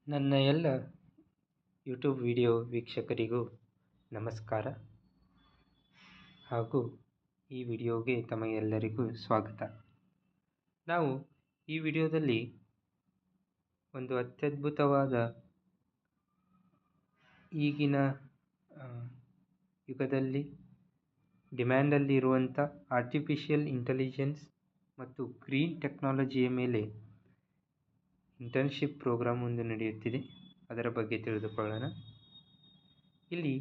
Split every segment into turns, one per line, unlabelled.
ನನ್ನ ಎಲ್ಲ YouTube video ವೀಕ್ಷಕರಿಗೂ ನಮಸ್ಕಾರ ಹಾಗೂ ಈ ವಿಡಿಯೋಗೆ ತಮಗೆಲ್ಲರಿಗೂ ಸ್ವಾಗತ. ನಾವು ಈ ವಿಡಿಯೋದಲ್ಲಿ ಒಂದು ಅತ್ಯದ್ಭುತವಾದ ಈಗಿನ ಯುಗದಲ್ಲಿ ಡಿಮ್ಯಾಂಡಲ್ಲಿ ಇರುವಂಥ ಆರ್ಟಿಫಿಷಿಯಲ್ ಇಂಟೆಲಿಜೆನ್ಸ್ ಮತ್ತು ಗ್ರೀನ್ ಟೆಕ್ನಾಲಜಿಯ ಮೇಲೆ ಇಂಟರ್ನ್ಶಿಪ್ ಪ್ರೋಗ್ರಾಮ್ ಒಂದು ನಡೆಯುತ್ತಿದೆ. ಅದರ ಬಗ್ಗೆ ತಿಳಿದುಕೊಳ್ಳೋಣ. ಇಲ್ಲಿ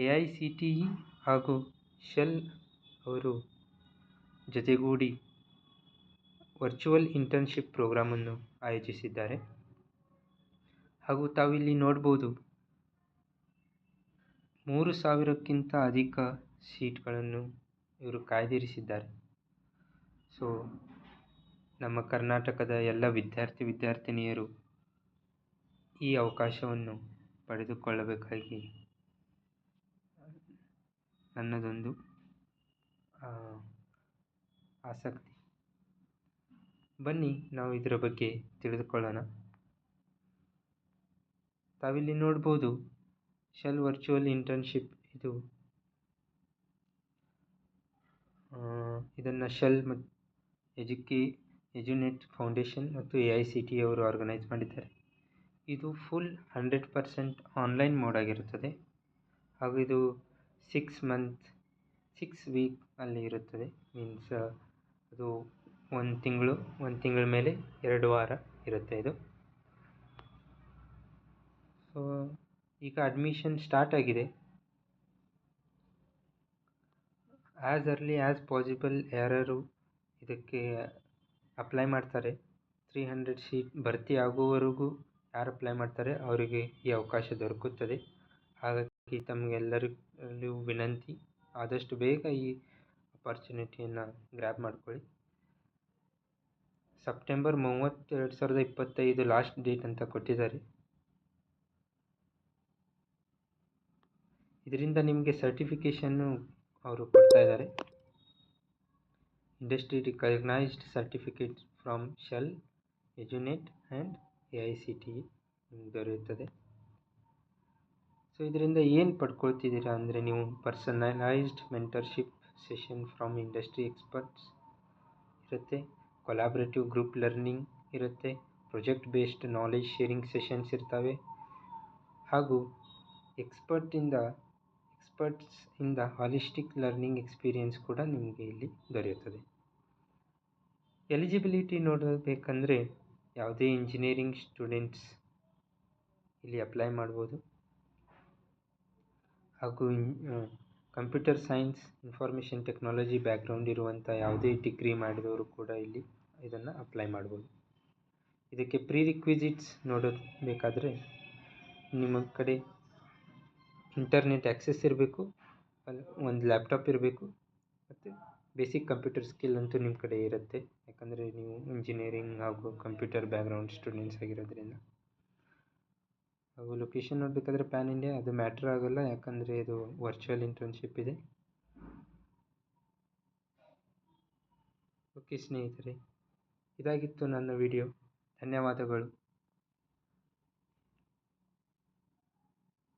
AICTE ಹಾಗೂ ಶೆಲ್ ಅವರು ಜೊತೆಗೂಡಿ ವರ್ಚುವಲ್ ಇಂಟರ್ನ್ಶಿಪ್ ಪ್ರೋಗ್ರಾಮನ್ನು ಆಯೋಜಿಸಿದ್ದಾರೆ. ಹಾಗೂ ತಾವಿಲ್ಲಿ ನೋಡ್ಬೋದು 3,000ಕ್ಕಿಂತ ಅಧಿಕ ಸೀಟ್ಗಳನ್ನು ಇವರು ಕಾಯ್ದಿರಿಸಿದ್ದಾರೆ. ಸೊ ನಮ್ಮ ಕರ್ನಾಟಕದ ಎಲ್ಲ ವಿದ್ಯಾರ್ಥಿನಿಯರು ಈ ಅವಕಾಶವನ್ನು ಪಡೆದುಕೊಳ್ಳಬೇಕಾಗಿ ನನ್ನದೊಂದು ಆಸಕ್ತಿ. ಬನ್ನಿ ನಾವು ಇದರ ಬಗ್ಗೆ ತಿಳಿದುಕೊಳ್ಳೋಣ. ತಾವಿಲ್ಲಿ ನೋಡ್ಬೋದು ಶೆಲ್ ವರ್ಚುವಲ್ ಇಂಟರ್ನ್ಶಿಪ್ ಇದನ್ನು ಶೆಲ್ ಮತ್ತು ಎಜುನೆಟ್ ಫೌಂಡೇಶನ್ ಮತ್ತು AICTE ಅವರು ಆರ್ಗನೈಸ್ ಮಾಡಿದ್ದಾರೆ. ಇದು ಫುಲ್ 100% ಆನ್ಲೈನ್ ಮೋಡ್ ಆಗಿರುತ್ತದೆ. ಹಾಗೂ ಇದು 6 ವೀಕ್ ಅಲ್ಲಿ ಇರುತ್ತದೆ. ಮೀನ್ಸ್ ಅದು ಒಂದು ತಿಂಗಳ ಮೇಲೆ 2 ವಾರ ಇರುತ್ತೆ ಇದು. ಸೊ ಈಗ ಅಡ್ಮಿಷನ್ ಸ್ಟಾರ್ಟ್ ಆಗಿದೆ. ಆ್ಯಸ್ ಅರ್ಲಿ ಆ್ಯಸ್ ಪಾಸಿಬಲ್ ಯಾರು ಇದಕ್ಕೆ ಅಪ್ಲೈ ಮಾಡ್ತಾರೆ, 300 ಸೀಟ್ ಭರ್ತಿ ಆಗುವವರೆಗೂ ಯಾರು ಅಪ್ಲೈ ಮಾಡ್ತಾರೆ ಅವರಿಗೆ ಈ ಅವಕಾಶ ದೊರಕುತ್ತದೆ. ಹಾಗಾಗಿ ತಮಗೆಲ್ಲರಿಗೂ ವಿನಂತಿ, ಆದಷ್ಟು ಬೇಗ ಈ ಅಪಾರ್ಚುನಿಟಿಯನ್ನು ಗ್ರ್ಯಾಬ್ ಮಾಡ್ಕೊಳ್ಳಿ. ಸೆಪ್ಟೆಂಬರ್ 30, 2025 ಲಾಸ್ಟ್ ಡೇಟ್ ಅಂತ ಕೊಟ್ಟಿದ್ದಾರೆ. ಇದರಿಂದ ನಿಮಗೆ ಸರ್ಟಿಫಿಕೇಷನ್ನು ಅವರು ಕೊಡ್ತಾ ಇದ್ದಾರೆ. Industry recognised certificate from Shell, Edunet and AICTE ನಿಮ್ಗೆ ದೊರೆಯುತ್ತದೆ. ಸೊ ಇದರಿಂದ ಏನು ಪಡ್ಕೊಳ್ತಿದ್ದೀರಾ ಅಂದರೆ, ನೀವು personalised mentorship session from industry experts ಇರುತ್ತೆ, ಕೊಲಾಬ್ರೇಟಿವ್ ಗ್ರೂಪ್ ಲರ್ನಿಂಗ್ ಇರುತ್ತೆ, project based knowledge sharing sessions ಇರ್ತವೆ, ಹಾಗೂ ಎಕ್ಸ್ಪರ್ಟ್ಸಿಂದ ಹಾಲಿಸ್ಟಿಕ್ ಲರ್ನಿಂಗ್ ಎಕ್ಸ್ಪೀರಿಯನ್ಸ್ ಕೂಡ ನಿಮಗೆ ಇಲ್ಲಿ ದೊರೆಯುತ್ತದೆ. ಎಲಿಜಿಬಿಲಿಟಿ ನೋಡಬೇಕಂದ್ರೆ ಯಾವುದೇ ಇಂಜಿನಿಯರಿಂಗ್ ಸ್ಟೂಡೆಂಟ್ಸ್ ಇಲ್ಲಿ ಅಪ್ಲೈ ಮಾಡ್ಬೋದು. ಹಾಗೂ computer science, information technology background ಇರುವಂಥ ಯಾವುದೇ ಡಿಗ್ರಿ ಮಾಡಿದವರು ಕೂಡ ಇಲ್ಲಿ ಇದನ್ನು ಅಪ್ಲೈ ಮಾಡ್ಬೋದು. ಇದಕ್ಕೆ ಪ್ರೀರಿಕ್ವಿಸಿಟ್ಸ್ ನೋಡಬೇಕಾದ್ರೆ ನಿಮ್ಮ ಕಡೆ ಇಂಟರ್ನೆಟ್ ಆ್ಯಕ್ಸೆಸ್ ಇರಬೇಕು, ಒಂದು ಲ್ಯಾಪ್ಟಾಪ್ ಇರಬೇಕು, ಮತ್ತು ಬೇಸಿಕ್ ಕಂಪ್ಯೂಟರ್ ಸ್ಕಿಲ್ ಅಂತೂ ನಿಮ್ಮ ಕಡೆ ಇರುತ್ತೆ. ಯಾಕಂದರೆ ನೀವು ಇಂಜಿನಿಯರಿಂಗ್ ಹಾಗೂ ಕಂಪ್ಯೂಟರ್ ಬ್ಯಾಕ್ಗ್ರೌಂಡ್ ಸ್ಟೂಡೆಂಟ್ಸ್ ಆಗಿರೋದ್ರಿಂದ. ಹಾಗೂ ಲೊಕೇಶನ್ ನೋಡಬೇಕಾದ್ರೆ ಪ್ಯಾನ್ ಇಂಡಿಯಾ ಅದು ಮ್ಯಾಟ್ರ್ ಆಗೋಲ್ಲ, ಯಾಕಂದರೆ ಇದು ವರ್ಚುವಲ್ ಇಂಟರ್ನ್ಶಿಪ್ ಇದೆ. ಓಕೆ ಸ್ನೇಹಿತರೆ, ಇದಾಗಿತ್ತು ನನ್ನ ವಿಡಿಯೋ. ಧನ್ಯವಾದಗಳು.